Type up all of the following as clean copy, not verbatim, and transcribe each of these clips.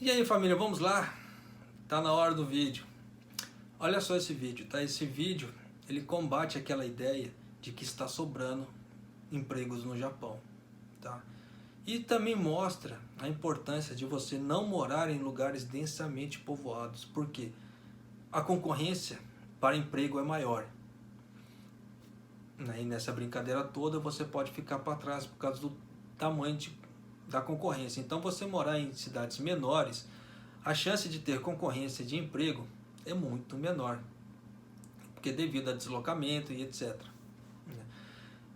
E aí, família, vamos lá? Tá na hora do vídeo. Olha só esse vídeo, tá? Esse vídeo, ele combate aquela ideia de que está sobrando empregos no Japão, tá? E também mostra a importância de você não morar em lugares densamente povoados, porque a concorrência para emprego é maior. E nessa brincadeira toda você pode ficar para trás por causa do tamanho da concorrência. Então, você morar em cidades menores, a chance de ter concorrência de emprego é muito menor, porque devido a deslocamento e etc.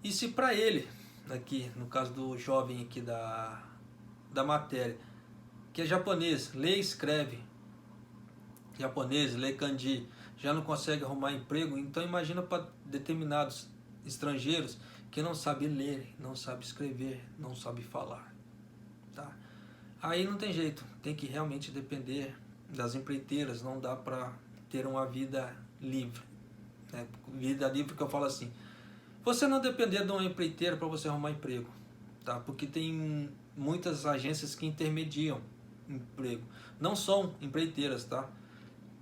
E se para ele, aqui no caso do jovem aqui da matéria, que é japonês, lê e escreve japonês, lê kanji, já não consegue arrumar emprego, então imagina para determinados estrangeiros que não sabem ler, não sabem escrever, não sabem falar. Tá? Aí não tem jeito, tem que realmente depender das empreiteiras, não dá para ter uma vida livre. Vida livre que eu falo assim, você não depender de uma empreiteira para você arrumar emprego, tá? Porque tem muitas agências que intermediam emprego, não são empreiteiras, tá?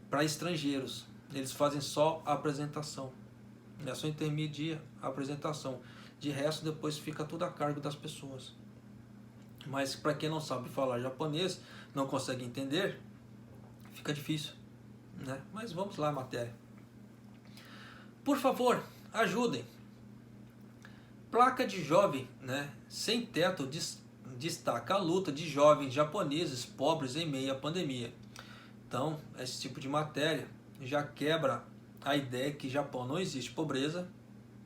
Para estrangeiros, eles fazem só a apresentação, só intermedia a apresentação, de resto depois fica tudo a cargo das pessoas. Mas para quem não sabe falar japonês, não consegue entender, fica difícil, né? Mas vamos lá, matéria. Por favor, ajudem. Placa de jovem, né, sem teto destaca a luta de jovens japoneses pobres em meio à pandemia. Então, esse tipo de matéria já quebra a ideia que no Japão não existe pobreza,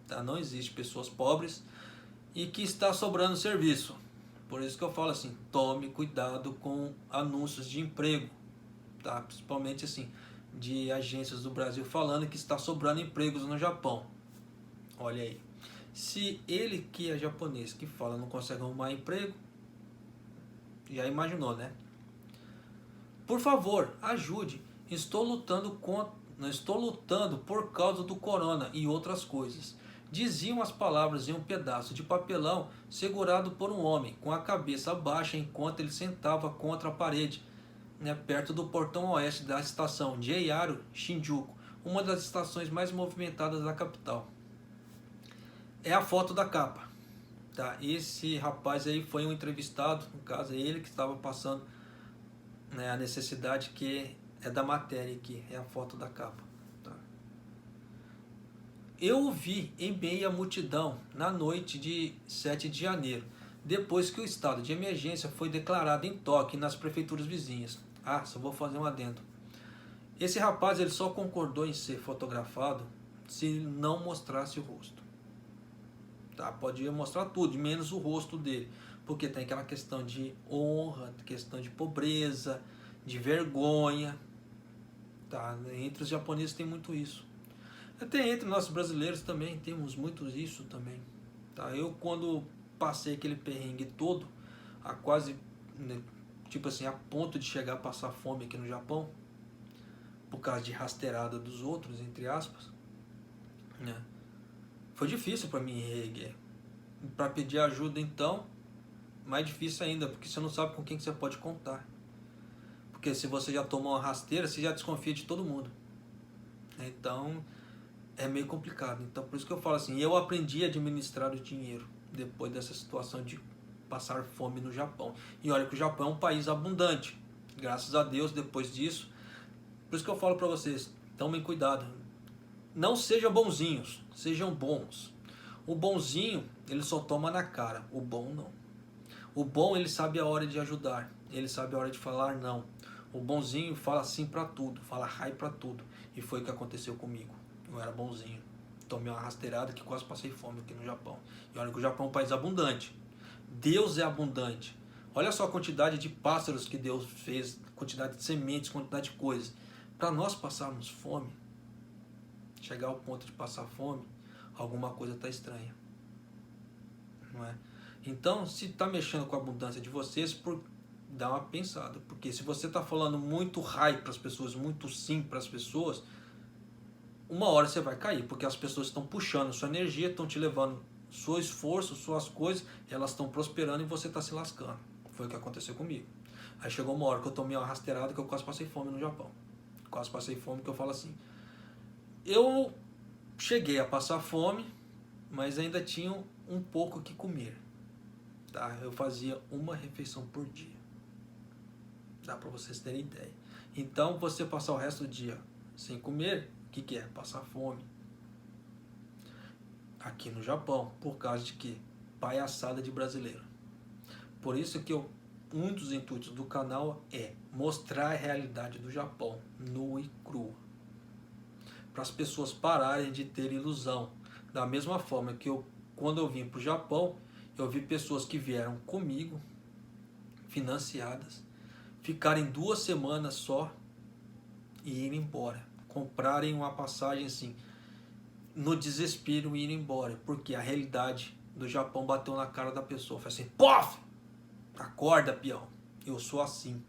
tá? Não existe pessoas pobres e que está sobrando serviço. Por isso que eu falo assim, tome cuidado com anúncios de emprego, tá? Principalmente assim, de agências do Brasil falando que está sobrando empregos no Japão. Olha aí, se ele que é japonês, que fala não consegue arrumar emprego, já imaginou, né? Por favor, ajude, estou lutando por causa do corona e outras coisas. Diziam as palavras em um pedaço de papelão segurado por um homem com a cabeça baixa enquanto ele sentava contra a parede, né, perto do portão oeste da estação Jeyaru Shinjuku, uma das estações mais movimentadas da capital. É a foto da capa, tá? Esse rapaz aí foi um entrevistado, no caso é ele que estava passando, né, a necessidade que é da matéria aqui, é a foto da capa. Eu o vi em meio à multidão na noite de 7 de janeiro, depois que o estado de emergência foi declarado em Tóquio e nas prefeituras vizinhas. Ah, só vou fazer um adendo. Esse rapaz ele só concordou em ser fotografado se não mostrasse o rosto. Tá? Podia mostrar tudo, menos o rosto dele, porque tem aquela questão de honra, questão de pobreza, de vergonha. Tá? Entre os japoneses tem muito isso. Até entre nós brasileiros também temos muito isso também. Tá? Eu quando passei aquele perrengue todo, a quase, né, tipo assim, a ponto de chegar a passar fome aqui no Japão, por causa de rasteirada dos outros, entre aspas, né? Foi difícil para mim reerguer. Para pedir ajuda então, mais difícil ainda, porque você não sabe com quem que você pode contar. Porque se você já tomou uma rasteira, você já desconfia de todo mundo. Então é meio complicado. Então por isso que eu falo assim, eu aprendi a administrar o dinheiro depois dessa situação de passar fome no Japão. E olha que o Japão é um país abundante, graças a Deus. Depois disso, por isso que eu falo para vocês, tomem cuidado, não sejam bonzinhos, sejam bons. O bonzinho ele só toma na cara, o bom não. O bom ele sabe a hora de ajudar, ele sabe a hora de falar não. O bonzinho fala sim para tudo, fala ai para tudo. E foi o que aconteceu comigo. Eu era bonzinho, tomei uma rasteirada que quase passei fome aqui no Japão. E olha que o Japão é um país abundante, Deus é abundante. Olha só a quantidade de pássaros que Deus fez, quantidade de sementes, quantidade de coisas. Para nós passarmos fome, chegar ao ponto de passar fome, alguma coisa está estranha, não é? Então, se está mexendo com a abundância de vocês, dá uma pensada, porque se você está falando muitorai para as pessoas, muito sim para as pessoas, uma hora você vai cair, porque as pessoas estão puxando sua energia, estão te levando seu esforço, suas coisas, elas estão prosperando e você está se lascando. Foi o que aconteceu comigo. Aí chegou uma hora que eu tomei uma rasteirada que eu quase passei fome no Japão. Quase passei fome, que eu falo assim, eu cheguei a passar fome, mas ainda tinha um pouco que comer. Tá? Eu fazia uma refeição por dia. Dá para vocês terem ideia. Então, você passar o resto do dia sem comer, o que é? Passar fome. Aqui no Japão, por causa de quê? Palhaçada de brasileiro. Por isso que um dos intuitos do canal é mostrar a realidade do Japão, nua e crua. Para as pessoas pararem de ter ilusão. Da mesma forma que quando eu vim para o Japão, eu vi pessoas que vieram comigo, financiadas, ficarem 2 semanas só e irem embora. Comprarem uma passagem assim, no desespero e irem embora. Porque a realidade do Japão bateu na cara da pessoa. Foi assim, pof! Acorda, peão. Eu sou assim.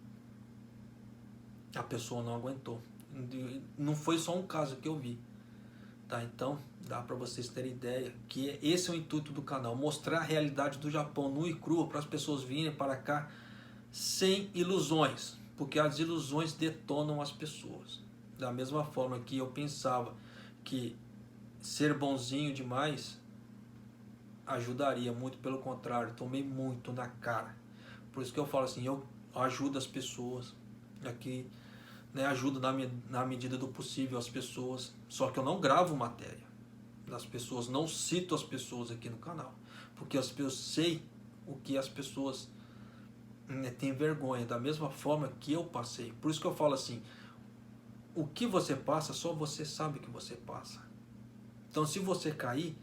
A pessoa não aguentou. Não foi só um caso que eu vi. Tá? Então, dá para vocês terem ideia que esse é o intuito do canal. Mostrar a realidade do Japão nua e crua para as pessoas virem para cá sem ilusões. Porque as ilusões detonam as pessoas. Da mesma forma que eu pensava que ser bonzinho demais ajudaria, muito pelo contrário, tomei muito na cara. Por isso que eu falo assim, eu ajudo as pessoas aqui, né, ajudo na medida do possível as pessoas, só que eu não gravo matéria das pessoas, não cito as pessoas aqui no canal, porque eu sei o que as pessoas, né, têm vergonha, da mesma forma que eu passei. Por isso que eu falo assim, o que você passa, só você sabe que você passa. Então, se você cair,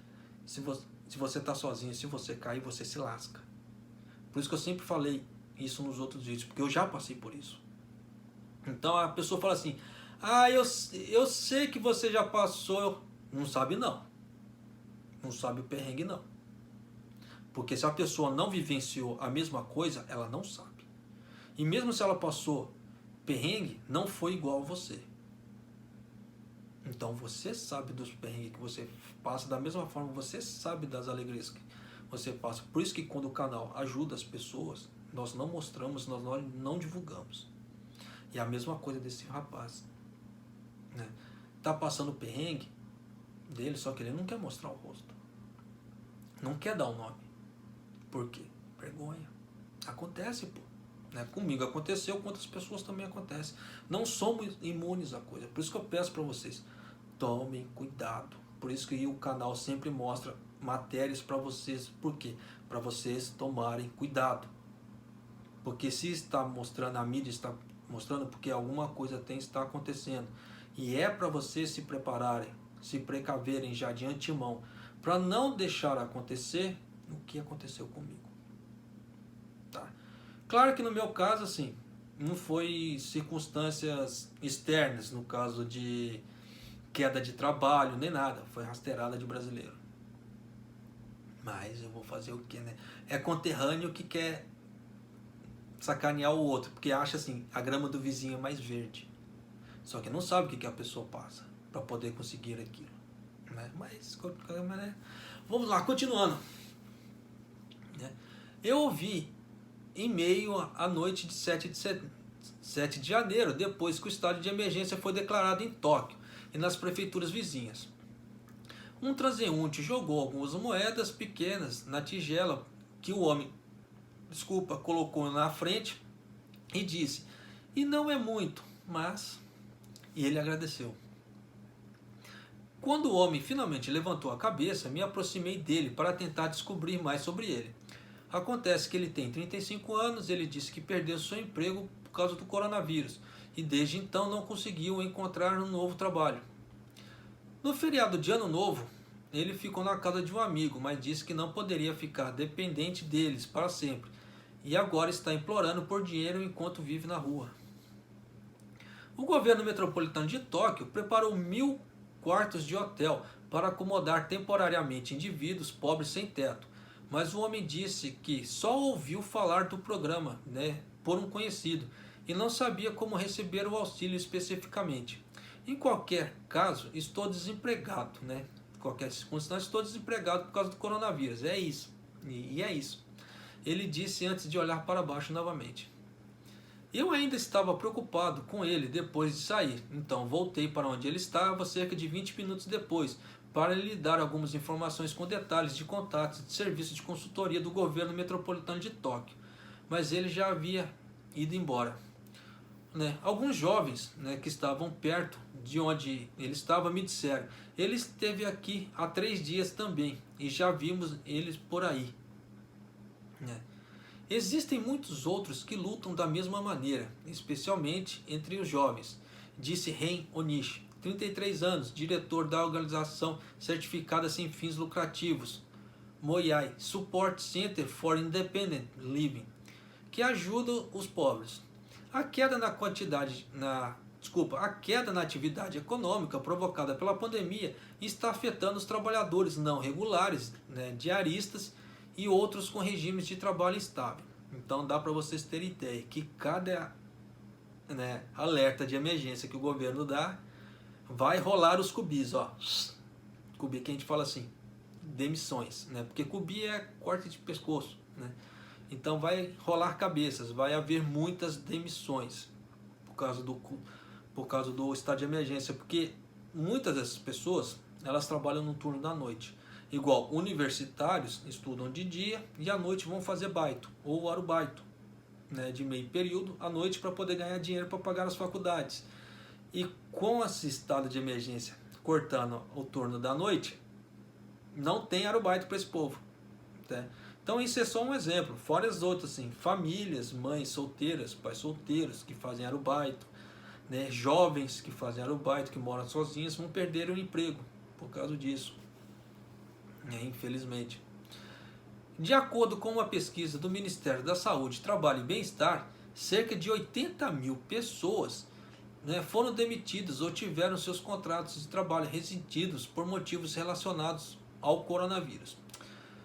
se você está sozinho, se você cair, você se lasca. Por isso que eu sempre falei isso nos outros vídeos, porque eu já passei por isso. Então a pessoa fala assim, eu sei que você já passou. Não sabe não. Não sabe o perrengue não. Porque se a pessoa não vivenciou a mesma coisa, ela não sabe. E mesmo se ela passou perrengue, não foi igual a você. Então você sabe dos perrengues que você passa, da mesma forma você sabe das alegrias que você passa. Por isso que quando o canal ajuda as pessoas, nós não mostramos, nós não divulgamos. E a mesma coisa desse rapaz, né? Tá passando perrengue dele, só que ele não quer mostrar o rosto. Não quer dar o nome. Por quê? Vergonha. Acontece, pô. Né? Comigo aconteceu, com outras pessoas também acontece. Não somos imunes à coisa. Por isso que eu peço para vocês, tomem cuidado. Por isso que o canal sempre mostra matérias para vocês. Por quê? Para vocês tomarem cuidado. Porque se está mostrando, a mídia está mostrando, porque alguma coisa está acontecendo. E é para vocês se prepararem, se precaverem já de antemão, para não deixar acontecer o que aconteceu comigo. Tá? Claro que no meu caso, assim, não foi circunstâncias externas, no caso de queda de trabalho, nem nada. Foi rasteirada de brasileiro. Mas eu vou fazer o que, né? É conterrâneo que quer sacanear o outro, porque acha assim, a grama do vizinho é mais verde. Só que não sabe o que a pessoa passa para poder conseguir aquilo. Né? Mas, né? Vamos lá, continuando. Eu ouvi em meio à noite de 7 de janeiro, depois que o estado de emergência foi declarado em Tóquio e nas prefeituras vizinhas. Um transeunte jogou algumas moedas pequenas na tigela que o homem, colocou na frente e disse, e não é muito, mas... E ele agradeceu. Quando o homem finalmente levantou a cabeça, me aproximei dele para tentar descobrir mais sobre ele. Acontece que ele tem 35 anos, ele disse que perdeu seu emprego por causa do coronavírus e desde então não conseguiu encontrar um novo trabalho. No feriado de Ano Novo, ele ficou na casa de um amigo, mas disse que não poderia ficar dependente deles para sempre e agora está implorando por dinheiro enquanto vive na rua. O governo metropolitano de Tóquio preparou 1.000 quartos de hotel para acomodar temporariamente indivíduos pobres sem teto, mas o homem disse que só ouviu falar do programa, né, por um conhecido e não sabia como receber o auxílio especificamente. Em qualquer caso, estou desempregado, né? Em qualquer circunstância, estou desempregado por causa do coronavírus. É isso. E é isso. Ele disse antes de olhar para baixo novamente. Eu ainda estava preocupado com ele depois de sair, então voltei para onde ele estava cerca de 20 minutos depois, para lhe dar algumas informações com detalhes de contatos de serviço de consultoria do governo metropolitano de Tóquio, mas ele já havia ido embora. Alguns jovens, que estavam perto de onde ele estava me disseram: ele esteve aqui há 3 dias também e já vimos eles por aí. né. Existem muitos outros que lutam da mesma maneira, especialmente entre os jovens, disse Ren Onishi, 33 anos, diretor da organização certificada sem fins lucrativos, Moyai Support Center for Independent Living, que ajuda os pobres. A queda na a queda na atividade econômica provocada pela pandemia está afetando os trabalhadores não regulares, diaristas e outros com regimes de trabalho instável. Então dá para vocês terem ideia que cada alerta de emergência que o governo dá, vai rolar os cubis, ó. Cubi que a gente fala assim, demissões, porque cubi é corte de pescoço, Então vai rolar cabeças, vai haver muitas demissões por causa do estado de emergência, porque muitas dessas pessoas, elas trabalham no turno da noite. Igual universitários estudam de dia e à noite vão fazer baito ou arubaito, de meio período à noite para poder ganhar dinheiro para pagar as faculdades. E com esse estado de emergência cortando o turno da noite, não tem arubaito para esse povo. Então isso é só um exemplo. Fora as outras, assim, famílias, mães solteiras, pais solteiros que fazem arubaito, jovens que fazem arubaito, que moram sozinhos, vão perder o emprego por causa disso. Infelizmente. De acordo com uma pesquisa do Ministério da Saúde, Trabalho e Bem-Estar, cerca de 80 mil pessoas foram demitidas ou tiveram seus contratos de trabalho rescindidos por motivos relacionados ao coronavírus.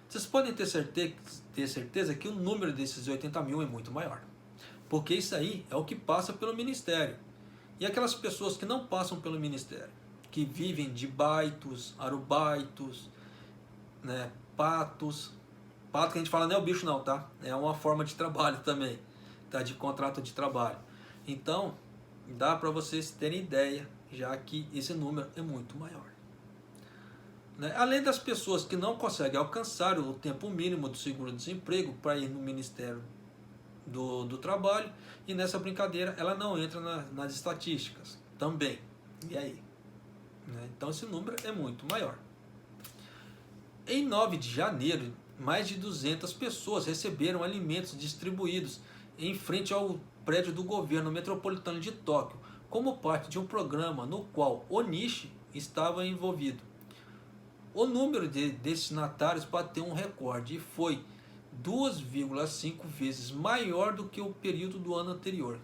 Vocês podem ter certeza que o número desses 80 mil é muito maior, porque isso aí é o que passa pelo Ministério. E aquelas pessoas que não passam pelo Ministério, que vivem de baitos, arubaitos, patos. Pato que a gente fala não é o bicho não, tá? É uma forma de trabalho também, tá? De contrato de trabalho. Então, dá para vocês terem ideia, já que esse número é muito maior. Além das pessoas que não conseguem alcançar o tempo mínimo do seguro-desemprego para ir no Ministério do Trabalho, e nessa brincadeira ela não entra nas estatísticas também. E aí? Então esse número é muito maior. Em 9 de janeiro, mais de 200 pessoas receberam alimentos distribuídos em frente ao prédio do governo metropolitano de Tóquio, como parte de um programa no qual Onishi estava envolvido. O número de destinatários bateu um recorde e foi 2,5 vezes maior do que o período do ano anterior.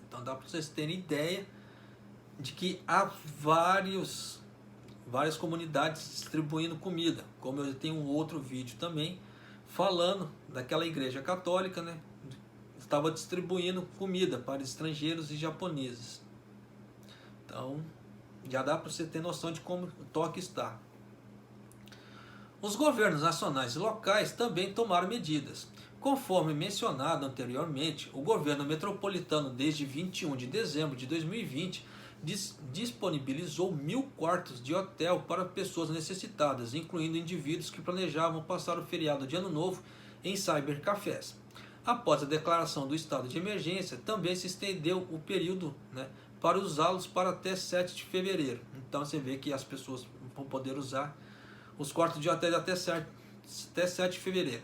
Então dá para vocês terem ideia de que há várias comunidades distribuindo comida, como eu tenho um outro vídeo também falando daquela igreja católica, estava distribuindo comida para estrangeiros e japoneses. Então já dá para você ter noção de como o Tóquio está. Os governos nacionais e locais também tomaram medidas. Conforme mencionado anteriormente, o governo metropolitano desde 21 de dezembro de 2020 disponibilizou 1.000 quartos de hotel para pessoas necessitadas, incluindo indivíduos que planejavam passar o feriado de Ano Novo em cybercafés. Após a declaração do estado de emergência, também se estendeu o período para usá-los para até 7 de fevereiro. Então você vê que as pessoas vão poder usar os quartos de hotel até 7 de fevereiro.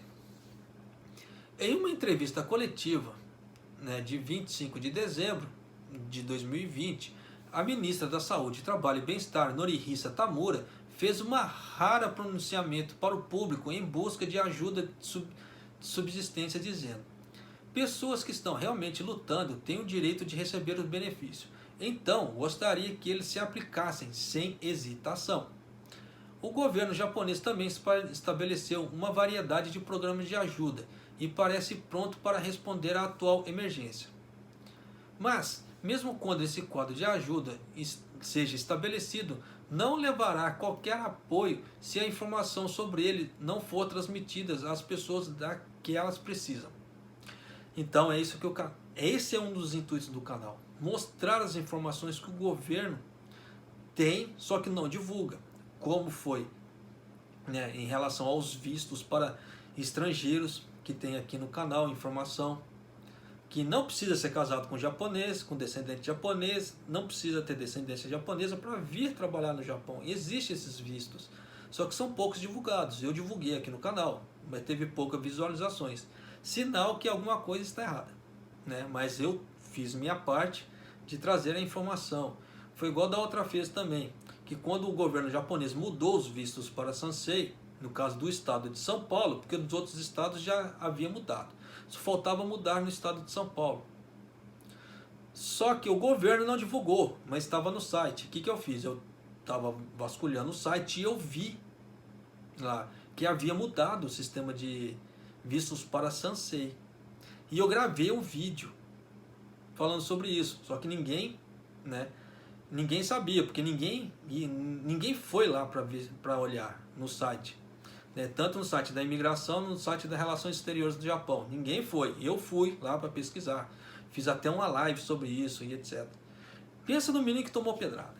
Em uma entrevista coletiva de 25 de dezembro de 2020, a ministra da Saúde, Trabalho e Bem-Estar, Norihisa Tamura, fez uma rara pronunciamento para o público em busca de ajuda de subsistência, dizendo: pessoas que estão realmente lutando têm o direito de receber o benefício. Então, gostaria que eles se aplicassem sem hesitação. O governo japonês também estabeleceu uma variedade de programas de ajuda e parece pronto para responder à atual emergência. Mas, mesmo quando esse quadro de ajuda seja estabelecido, não levará a qualquer apoio se a informação sobre ele não for transmitida às pessoas que elas precisam. Então é isso que esse é um dos intuitos do canal, mostrar as informações que o governo tem, só que não divulga, como foi, né, em relação aos vistos para estrangeiros, que tem aqui no canal informação que não precisa ser casado com japonês, com descendente japonês, não precisa ter descendência japonesa para vir trabalhar no Japão. Existem esses vistos, só que são poucos divulgados. Eu divulguei aqui no canal, mas teve poucas visualizações. Sinal que alguma coisa está errada, né? Mas eu fiz minha parte de trazer a informação. Foi igual da outra vez também, que quando o governo japonês mudou os vistos para Sansei, no caso do estado de São Paulo, porque nos outros estados já havia mudado. Só faltava mudar no estado de São Paulo. Só que o governo não divulgou, mas estava no site. O que eu fiz? Eu estava vasculhando o site e eu vi lá que havia mudado o sistema de vistos para Sansei. E eu gravei um vídeo falando sobre isso. Só que ninguém, né, ninguém sabia, porque ninguém foi lá para olhar no site. Tanto no site da imigração, no site das relações exteriores do Japão. Ninguém foi. Eu fui lá para pesquisar. Fiz até uma live sobre isso e etc. Pensa no menino que tomou pedrada.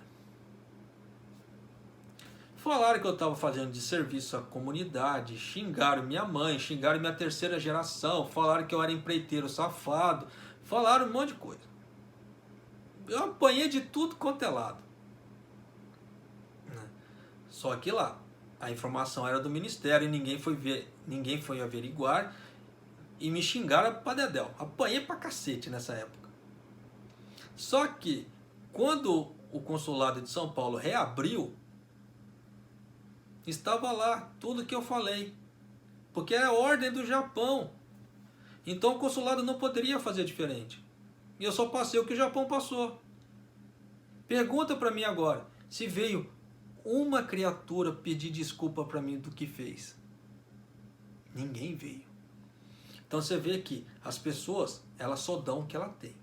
Falaram que eu estava fazendo de serviço à comunidade, xingaram minha mãe, xingaram minha terceira geração, falaram que eu era empreiteiro safado, falaram um monte de coisa. Eu apanhei de tudo quanto é lado. Só que lá, a informação era do ministério e ninguém foi averiguar e me xingaram pra dedéu. Apanhei pra cacete nessa época. Só que quando o consulado de São Paulo reabriu, estava lá tudo que eu falei. Porque é a ordem do Japão. Então o consulado não poderia fazer diferente. E eu só passei o que o Japão passou. Pergunta pra mim agora, se veio uma criatura pedir desculpa para mim do que fez. Ninguém veio. Então você vê que as pessoas, elas só dão o que ela tem.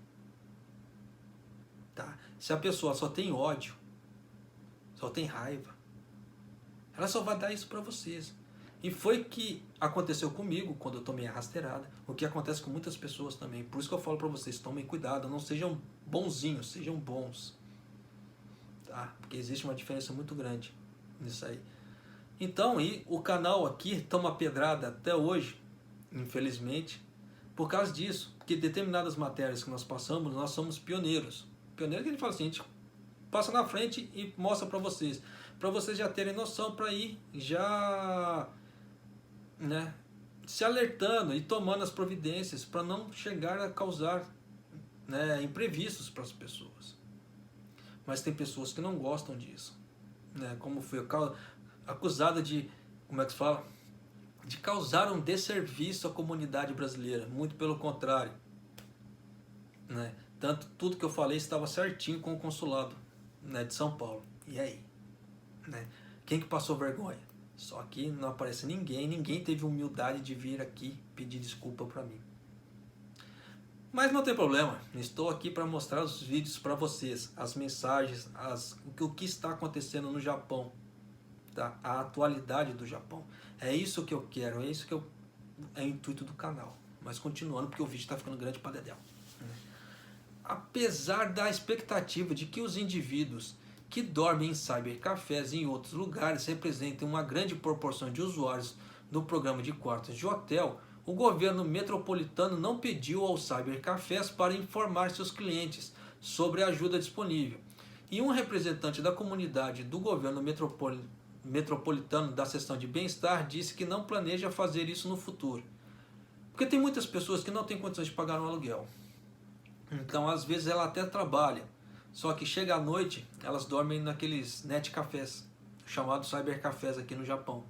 Tá? Se a pessoa só tem ódio, só tem raiva, ela só vai dar isso para vocês. E foi que aconteceu comigo quando eu tomei a rasteirada, o que acontece com muitas pessoas também. Por isso que eu falo para vocês, tomem cuidado, não sejam bonzinhos, sejam bons. Tá? Porque existe uma diferença muito grande nisso aí. Então, e o canal aqui toma pedrada até hoje, infelizmente, por causa disso. Porque determinadas matérias que nós passamos, nós somos pioneiros. Pioneiro que a gente fala assim, a gente passa na frente e mostra para vocês já terem noção, para ir já, né, se alertando e tomando as providências para não chegar a causar, né, imprevistos para as pessoas. Mas tem pessoas que não gostam disso, né? Como foi acusada de, como é que se fala? De causar um desserviço à comunidade brasileira. Muito pelo contrário, né? Tanto tudo que eu falei estava certinho com o consulado, né, de São Paulo. E aí? Né? Quem que passou vergonha? Só que não aparece ninguém teve humildade de vir aqui pedir desculpa para mim. Mas não tem problema, estou aqui para mostrar os vídeos para vocês, as mensagens, o que está acontecendo no Japão, tá? A atualidade do Japão. É isso que eu quero, é isso que é o intuito do canal. Mas continuando, porque o vídeo está ficando grande para dedéu. Apesar da expectativa de que os indivíduos que dormem em cybercafés e em outros lugares representem uma grande proporção de usuários do programa de quartos de hotel, o governo metropolitano não pediu aos cybercafés para informar seus clientes sobre a ajuda disponível. E um representante da comunidade do governo metropolitano da seção de bem-estar disse que não planeja fazer isso no futuro. Porque tem muitas pessoas que não têm condições de pagar um aluguel. Então, às vezes, ela até trabalha. Só que chega à noite, elas dormem naqueles netcafés, chamados cybercafés aqui no Japão.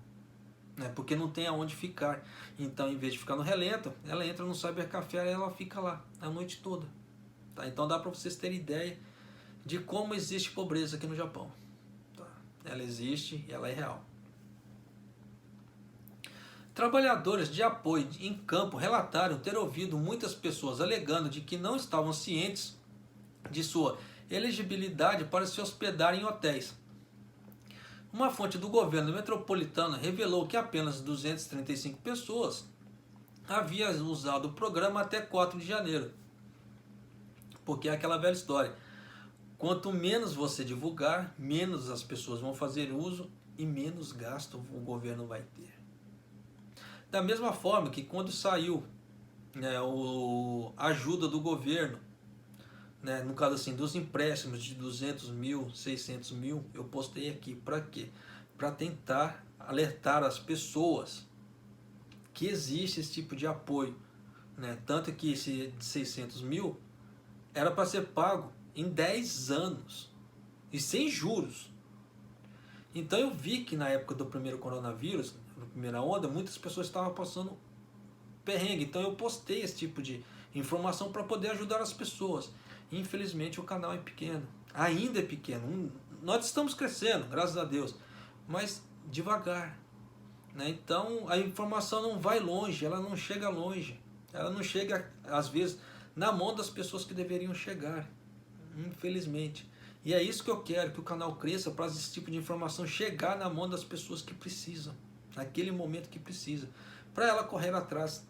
Porque não tem aonde ficar. Então, em vez de ficar no relento, ela entra no cybercafé e ela fica lá a noite toda. Tá? Então dá para vocês terem ideia de como existe pobreza aqui no Japão. Tá? Ela existe e ela é real. Trabalhadores de apoio em campo relataram ter ouvido muitas pessoas alegando de que não estavam cientes de sua elegibilidade para se hospedar em hotéis. Uma fonte do governo metropolitano revelou que apenas 235 pessoas havia usado o programa até 4 de janeiro. Porque é aquela velha história. Quanto menos você divulgar, menos as pessoas vão fazer uso e menos gasto o governo vai ter. Da mesma forma que quando saiu, né, a ajuda do governo, né, no caso assim, dos empréstimos de 200 mil, 600 mil, eu postei aqui. Para quê? Para tentar alertar as pessoas que existe esse tipo de apoio. Né? Tanto que esse de 600 mil era para ser pago em 10 anos e sem juros. Então eu vi que na época do primeiro coronavírus, na primeira onda, muitas pessoas estavam passando perrengue. Então eu postei esse tipo de informação para poder ajudar as pessoas. Infelizmente o canal é pequeno, ainda é pequeno. Nós estamos crescendo, graças a Deus, mas devagar. Né? Então a informação não vai longe, ela não chega longe. Ela não chega, às vezes, na mão das pessoas que deveriam chegar. Infelizmente. E é isso que eu quero, que o canal cresça para esse tipo de informação chegar na mão das pessoas que precisam, naquele momento que precisa, para ela correr atrás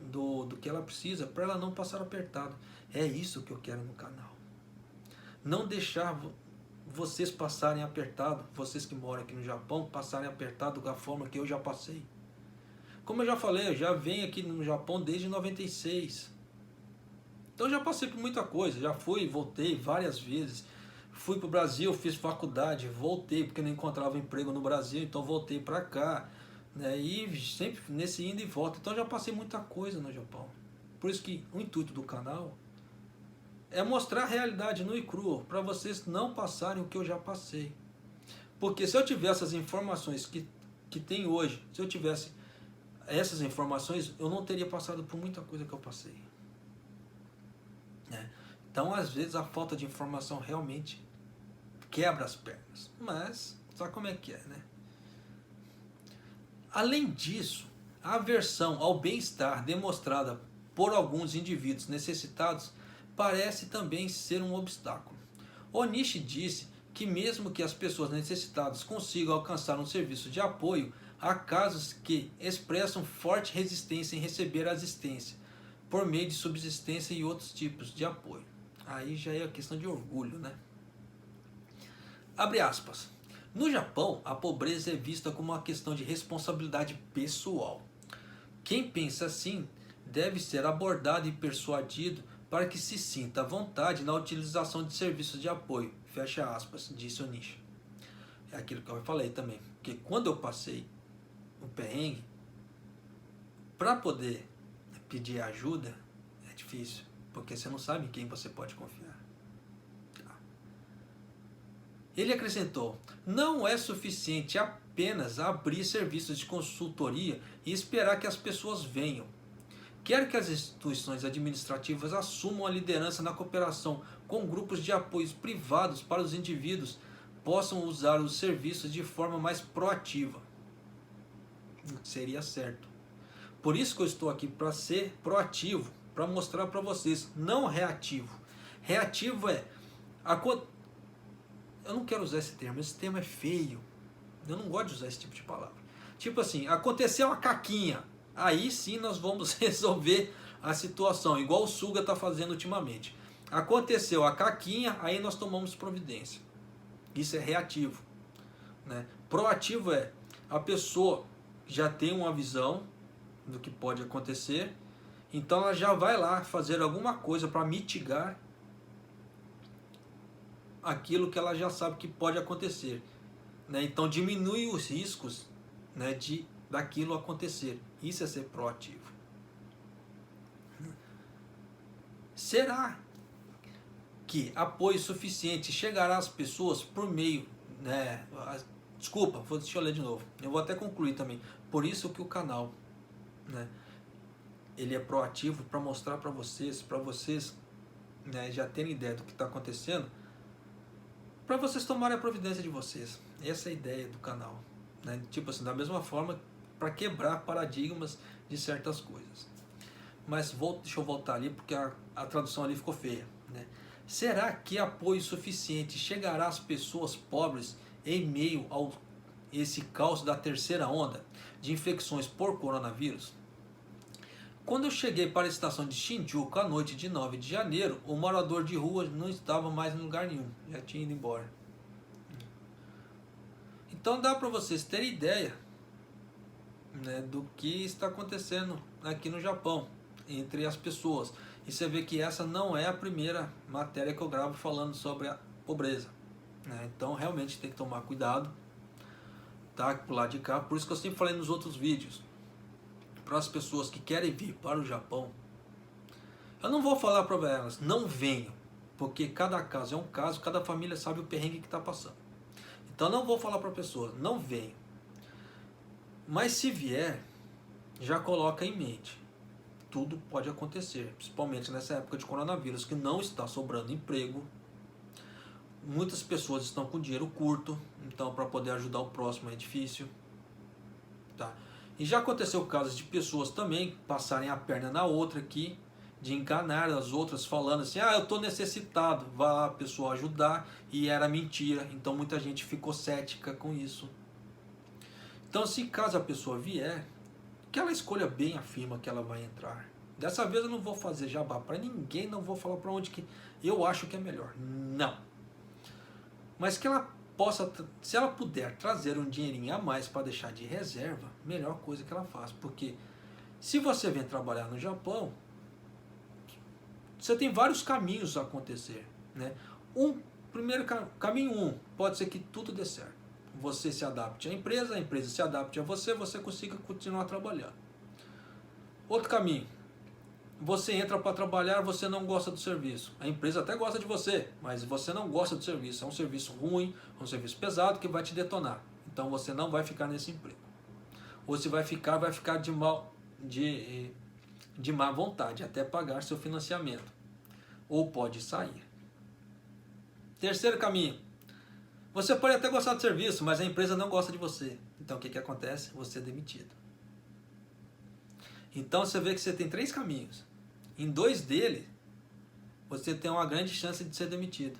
do que ela precisa, para ela não passar apertado. É isso que eu quero no canal. Não deixar vocês passarem apertado, vocês que moram aqui no Japão, passarem apertado da forma que eu já passei. Como eu já falei, eu já venho aqui no Japão desde 96. Então eu já passei por muita coisa, já fui, voltei várias vezes. Fui para o Brasil, fiz faculdade, voltei porque não encontrava emprego no Brasil, então voltei para cá. Né? E sempre nesse indo e volta. Então já passei muita coisa no Japão. Por isso que o intuito do canal é mostrar a realidade nua e crua, para vocês não passarem o que eu já passei. Porque se eu tivesse as informações que tem hoje, se eu tivesse essas informações, eu não teria passado por muita coisa que eu passei. Então, às vezes, a falta de informação realmente quebra as pernas. Mas, sabe como é que é, né? Além disso, a aversão ao bem-estar demonstrada por alguns indivíduos necessitados parece também ser um obstáculo. Onishi disse que mesmo que as pessoas necessitadas consigam alcançar um serviço de apoio, há casos que expressam forte resistência em receber assistência, por meio de subsistência e outros tipos de apoio. Aí já é a questão de orgulho, né? Abre aspas. No Japão, a pobreza é vista como uma questão de responsabilidade pessoal. Quem pensa assim deve ser abordado e persuadido para que se sinta à vontade na utilização de serviços de apoio. Fecha aspas, disse Onishi. É aquilo que eu falei também. Porque quando eu passei um perrengue, para poder pedir ajuda, é difícil. Porque você não sabe em quem você pode confiar. Ele acrescentou, não é suficiente apenas abrir serviços de consultoria e esperar que as pessoas venham. Quer que as instituições administrativas assumam a liderança na cooperação com grupos de apoios privados para os indivíduos possam usar os serviços de forma mais proativa. Seria certo. Por isso que eu estou aqui, para ser proativo, para mostrar para vocês, não reativo. Reativo é... Eu não quero usar esse termo é feio. Eu não gosto de usar esse tipo de palavra. Tipo assim, aconteceu a caquinha, aí sim nós vamos resolver a situação, igual o Suga está fazendo ultimamente. Aconteceu a caquinha, aí nós tomamos providência. Isso é reativo. Né? Proativo é a pessoa já tem uma visão do que pode acontecer, então ela já vai lá fazer alguma coisa para mitigar aquilo que ela já sabe que pode acontecer. Né? Então diminui os riscos, né, daquilo acontecer. Isso é ser proativo. Será que apoio suficiente chegará às pessoas por meio... Né, desculpa, deixa eu ler de novo. Eu vou até concluir também. Por isso que o canal, né, ele é proativo para mostrar para vocês, né, já terem ideia do que está acontecendo, para vocês tomarem a providência de vocês. Essa é a ideia do canal. Né? Tipo assim, da mesma forma, para quebrar paradigmas de certas coisas. Mas deixa eu voltar ali, porque a tradução ali ficou feia. Né? Será que apoio suficiente chegará às pessoas pobres em meio a esse caos da terceira onda de infecções por coronavírus? Quando eu cheguei para a estação de Shinjuku à noite de 9 de janeiro, o morador de rua não estava mais em lugar nenhum, já tinha ido embora. Então dá para vocês terem ideia, né, do que está acontecendo aqui no Japão, entre as pessoas. E você vê que essa não é a primeira matéria que eu gravo falando sobre a pobreza, né? Então realmente tem que tomar cuidado, tá, pro lado de cá. Por isso que eu sempre falei nos outros vídeos, para as pessoas que querem vir para o Japão, eu não vou falar para elas, não venham, porque cada caso é um caso, cada família sabe o perrengue que está passando. Então eu não vou falar para a pessoa, não venham. Mas se vier, já coloca em mente, tudo pode acontecer, principalmente nessa época de coronavírus, que não está sobrando emprego. Muitas pessoas estão com dinheiro curto, então para poder ajudar o próximo é difícil, tá? E já aconteceu casos de pessoas também passarem a perna na outra aqui, de enganar as outras falando assim, eu estou necessitado, vai lá a pessoa ajudar, e era mentira. Então muita gente ficou cética com isso. Então se caso a pessoa vier, que ela escolha bem a firma que ela vai entrar. Dessa vez eu não vou fazer jabá para ninguém, não vou falar para onde que eu acho que é melhor, não. Mas que ela possa, se ela puder trazer um dinheirinho a mais para deixar de reserva, melhor coisa que ela faz. Porque se você vem trabalhar no Japão, você tem vários caminhos a acontecer, né? Primeiro caminho pode ser que tudo dê certo. Você se adapte à empresa, a empresa se adapte a você, você consiga continuar trabalhando. Outro caminho, você entra para trabalhar, você não gosta do serviço. A empresa até gosta de você, mas você não gosta do serviço. É um serviço ruim, um serviço pesado que vai te detonar. Então você não vai ficar nesse emprego. Ou se vai ficar de má vontade, até pagar seu financiamento. Ou pode sair. Terceiro caminho, você pode até gostar do serviço, mas a empresa não gosta de você. Então o que acontece? Você é demitido. Então você vê que você tem 3 caminhos. Em 2 deles, você tem uma grande chance de ser demitido.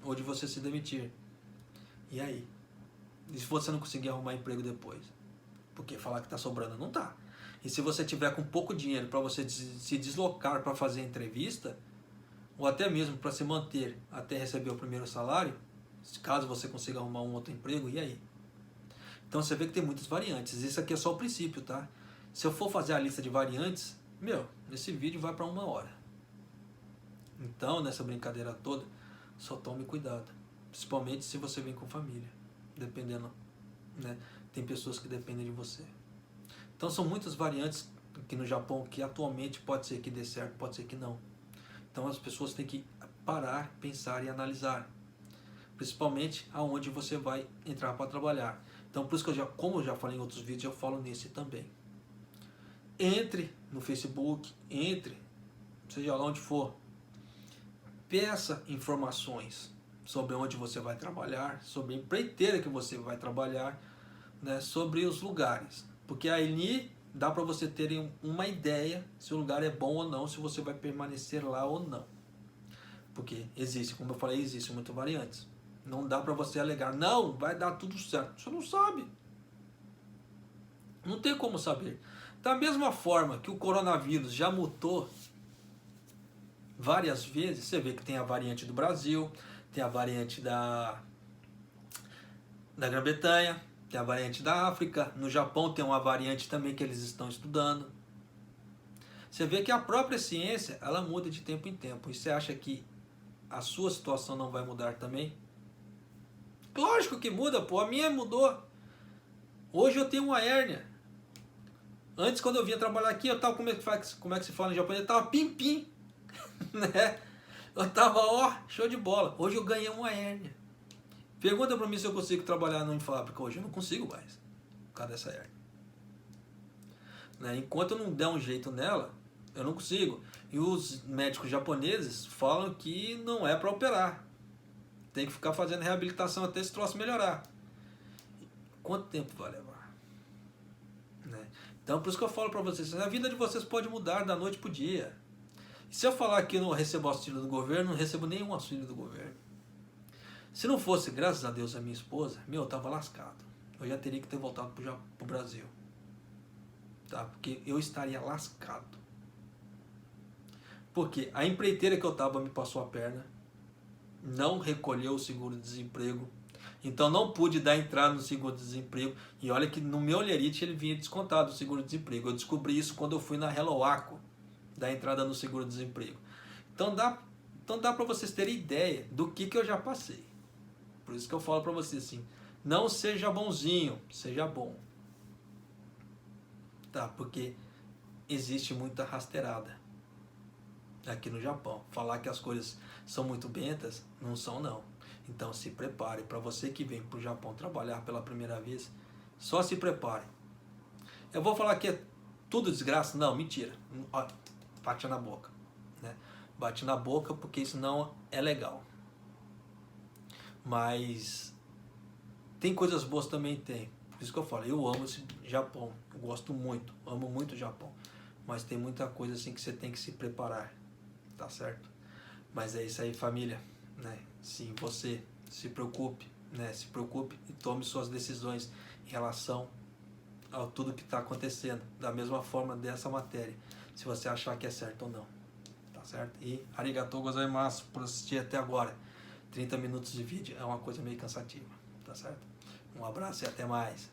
Ou de você se demitir. E aí? E se você não conseguir arrumar emprego depois? Porque falar que está sobrando não está. E se você tiver com pouco dinheiro para você se deslocar para fazer a entrevista, ou até mesmo para se manter até receber o primeiro salário, caso você consiga arrumar um outro emprego, e aí? Então você vê que tem muitas variantes. Isso aqui é só o princípio, tá? Se eu for fazer a lista de variantes, esse vídeo vai para 1 hora. Então, nessa brincadeira toda, só tome cuidado. Principalmente se você vem com família. Dependendo, né? Tem pessoas que dependem de você. Então são muitas variantes aqui no Japão que atualmente pode ser que dê certo, pode ser que não. Então as pessoas têm que parar, pensar e analisar. Principalmente aonde você vai entrar para trabalhar. Então por isso que como eu já falei em outros vídeos, eu falo nesse também. Entre no Facebook, seja lá onde for. Peça informações sobre onde você vai trabalhar, sobre a empreiteira que você vai trabalhar, né, sobre os lugares. Porque aí dá para você ter uma ideia se o lugar é bom ou não, se você vai permanecer lá ou não. Porque existe, como eu falei, existem muitas variantes. Não dá para você alegar, não, vai dar tudo certo. Você não sabe. Não tem como saber. Da mesma forma que o coronavírus já mutou várias vezes, você vê que tem a variante do Brasil, tem a variante da Grã-Bretanha, tem a variante da África, no Japão tem uma variante também que eles estão estudando. Você vê que a própria ciência, ela muda de tempo em tempo. E você acha que a sua situação não vai mudar também? Lógico que muda, pô, a minha mudou. Hoje eu tenho uma hérnia. Antes, quando eu vinha trabalhar aqui, eu tava, como é que se fala em japonês? Eu tava pim-pim, né? Eu tava, show de bola. Hoje eu ganhei uma hérnia. Pergunta pra mim se eu consigo trabalhar em fábrica hoje. Eu não consigo mais, por causa dessa hérnia. Né? Enquanto eu não der um jeito nela, eu não consigo. E os médicos japoneses falam que não é para operar. Tem que ficar fazendo reabilitação até esse troço melhorar. Quanto tempo vai levar? Né? Então, por isso que eu falo para vocês, a vida de vocês pode mudar da noite pro dia. E se eu falar que eu não recebo auxílio do governo, não recebo nenhum auxílio do governo. Se não fosse, graças a Deus, a minha esposa, eu tava lascado. Eu já teria que ter voltado pro Brasil. tá? Porque eu estaria lascado. Porque a empreiteira que eu estava me passou a perna, não recolheu o seguro-desemprego, então não pude dar entrada no seguro-desemprego. E olha que no meu Olherite ele vinha descontado o seguro-desemprego. Eu descobri isso quando eu fui na Hello Aco, dar entrada no seguro-desemprego. Então dá para vocês terem ideia do que eu já passei. Por isso que eu falo para vocês assim, não seja bonzinho, seja bom. Tá? Porque existe muita rasteirada aqui no Japão. Falar que as coisas são muito bentas, não são não. Então se prepare. Para você que vem para o Japão trabalhar pela primeira vez, só se prepare. Eu vou falar que é tudo desgraça? Não, mentira. Bate na boca. Né? Bate na boca porque isso não é legal. Mas tem coisas boas também, tem. Por isso que eu falo, eu amo esse Japão. Eu gosto muito, amo muito o Japão. Mas tem muita coisa assim que você tem que se preparar. Tá certo? Mas é isso aí, família, né? Sim, você se preocupe, né? Se preocupe e tome suas decisões em relação a tudo que está acontecendo, da mesma forma dessa matéria, se você achar que é certo ou não, tá certo? E arigatou gozaimasu por assistir até agora. 30 minutos de vídeo é uma coisa meio cansativa, tá certo? Um abraço e até mais.